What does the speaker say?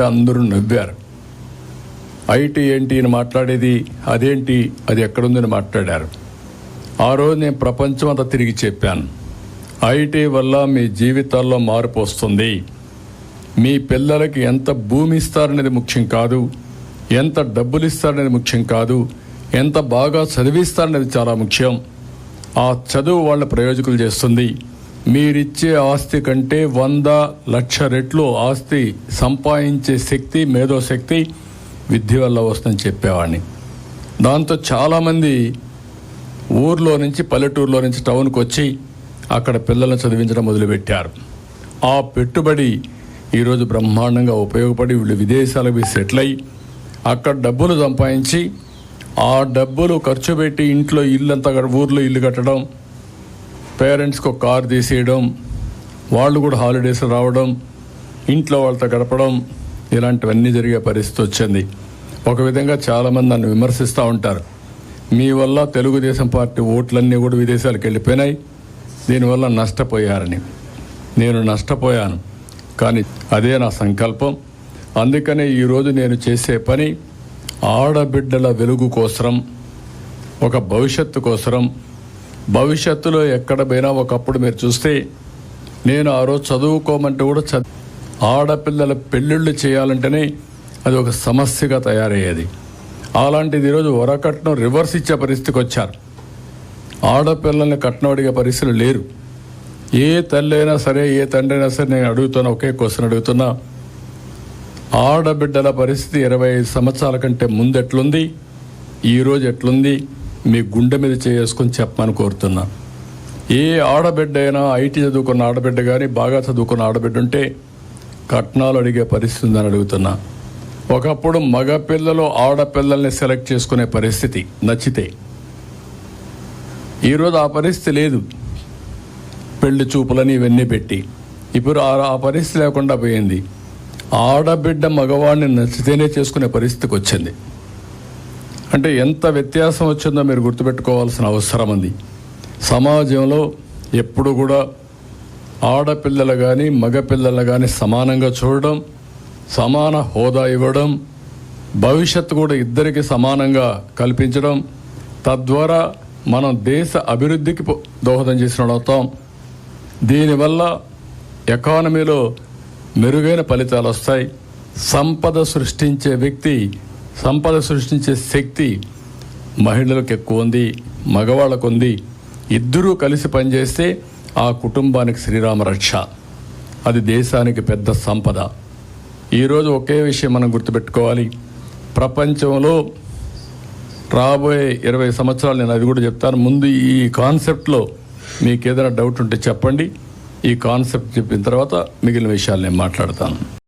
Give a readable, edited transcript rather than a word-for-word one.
అందరూ నవ్వారు. ఐటీ ఏంటి అని మాట్లాడేది, అదేంటి, అది ఎక్కడుందని మాట్లాడారు. ఆ రోజు నేను ప్రపంచం అంతా తిరిగి చెప్పాను, ఐటీ వల్ల మీ జీవితాల్లో మార్పు వస్తుంది. మీ పిల్లలకి ఎంత భూమి ఇస్తారనేది ముఖ్యం కాదు, ఎంత డబ్బులు ఇస్తారనేది ముఖ్యం కాదు, ఎంత బాగా చదివిస్తారనేది చాలా ముఖ్యం. ఆ చదువు వాళ్ళ ప్రయోజకులు చేస్తుంది. మీరిచ్చే ఆస్తి కంటే 100,00,000 రెట్లు ఆస్తి సంపాదించే శక్తి, మేధోశక్తి విద్య వల్ల వస్తుందని చెప్పేవాడిని. దాంతో చాలామంది ఊర్లో నుంచి, పల్లెటూరులో నుంచి టౌన్కి వచ్చి అక్కడ పిల్లలను చదివించడం మొదలుపెట్టారు. ఆ పెట్టుబడి ఈరోజు బ్రహ్మాండంగా ఉపయోగపడి వీళ్ళు విదేశాలకు సెటిల్ అయ్యి అక్కడ డబ్బులు సంపాదించి ఆ డబ్బులు ఖర్చు పెట్టి ఇంట్లో ఇల్లంతా, ఊర్లో ఇల్లు కట్టడం, పేరెంట్స్కి ఒక కారు తీసేయడం, వాళ్ళు కూడా హాలిడేస్ రావడం, ఇంట్లో వాళ్ళతో గడపడం, ఇలాంటివన్నీ జరిగే పరిస్థితి వచ్చింది. ఒక విధంగా చాలామంది నన్ను విమర్శిస్తూ ఉంటారు, మీ వల్ల తెలుగుదేశం పార్టీ ఓట్లన్నీ కూడా విదేశాలకు వెళ్ళిపోయినాయి, దీనివల్ల నష్టపోయారని. నేను నష్టపోయాను, కానీ అదే నా సంకల్పం. అందుకనే ఈరోజు నేను చేసే పని ఆడబిడ్డల వెలుగు కోసరం, ఒక భవిష్యత్తు కోసరం. భవిష్యత్తులో ఎక్కడ పోయినా ఒకప్పుడు మీరు చూస్తే నేను ఆ రోజు చదువుకోమంటే కూడా ఆడపిల్లల పెళ్ళిళ్ళు చేయాలంటేనే అది ఒక సమస్యగా తయారయ్యేది. అలాంటిది ఈరోజు వరకట్నం రివర్స్ ఇచ్చే పరిస్థితికి వచ్చారు. ఆడపిల్లల్ని కట్నం అడిగే పరిస్థితులు లేరు. ఏ తల్లి అయినా సరే, ఏ తండ్రి అయినా సరే, నేను అడుగుతున్నా, ఒకే క్వశ్చన్ అడుగుతున్నా, ఆడబిడ్డల పరిస్థితి 25 సంవత్సరాల కంటే ముందు ఎట్లుంది, ఈరోజు ఎట్లుంది, మీ గుండె మీద చేసుకొని చెప్పమని కోరుతున్నా. ఏ ఆడబిడ్డ అయినా, ఐటీ చదువుకున్న ఆడబిడ్డ కానీ, బాగా చదువుకున్న ఆడబిడ్డ ఉంటే కట్నాలు అడిగే పరిస్థితి ఉందని అడుగుతున్నా. ఒకప్పుడు మగపిల్లలు ఆడపిల్లల్ని సెలెక్ట్ చేసుకునే పరిస్థితి నచ్చితే, ఈరోజు ఆ పరిస్థితి లేదు. పెళ్లి చూపులని ఇవన్నీ పెట్టి ఇప్పుడు ఆ పరిస్థితి లేకుండా పోయింది. ఆడబిడ్డ మగవాడిని నచ్చితేనే చేసుకునే పరిస్థితికి వచ్చింది. అంటే ఎంత వ్యత్యాసం వచ్చిందో మీరు గుర్తుపెట్టుకోవాల్సిన అవసరం ఉంది. సమాజంలో ఎప్పుడు కూడా ఆడపిల్లలు కానీ మగపిల్లలు కానీ సమానంగా చూడడం, సమాన హోదా ఇవ్వడం, భవిష్యత్తు కూడా ఇద్దరికి సమానంగా కల్పించడం, తద్వారా మనం దేశ అభివృద్ధికి దోహదం చేసిన అవుతాం. దీనివల్ల ఎకానమీలో మెరుగైన ఫలితాలు వస్తాయి. సంపద సృష్టించే వ్యక్తి, సంపద సృష్టించే శక్తి మహిళలకు ఎక్కువ ఉంది, మగవాళ్ళకు ఉంది. ఇద్దరూ కలిసి పనిచేస్తే ఆ కుటుంబానికి శ్రీరామ రక్ష, అది దేశానికి పెద్ద సంపద. ఈరోజు ఒకే విషయం మనం గుర్తుపెట్టుకోవాలి, ప్రపంచంలో రాబోయే 20 సంవత్సరాలు, నేను అది కూడా చెప్తాను. ముందు ఈ కాన్సెప్ట్లో మీకు ఏదైనా డౌట్ ఉంటే చెప్పండి. ఈ కాన్సెప్ట్ చెప్పిన తర్వాత మిగిలిన విషయాలు నేను మాట్లాడతాను.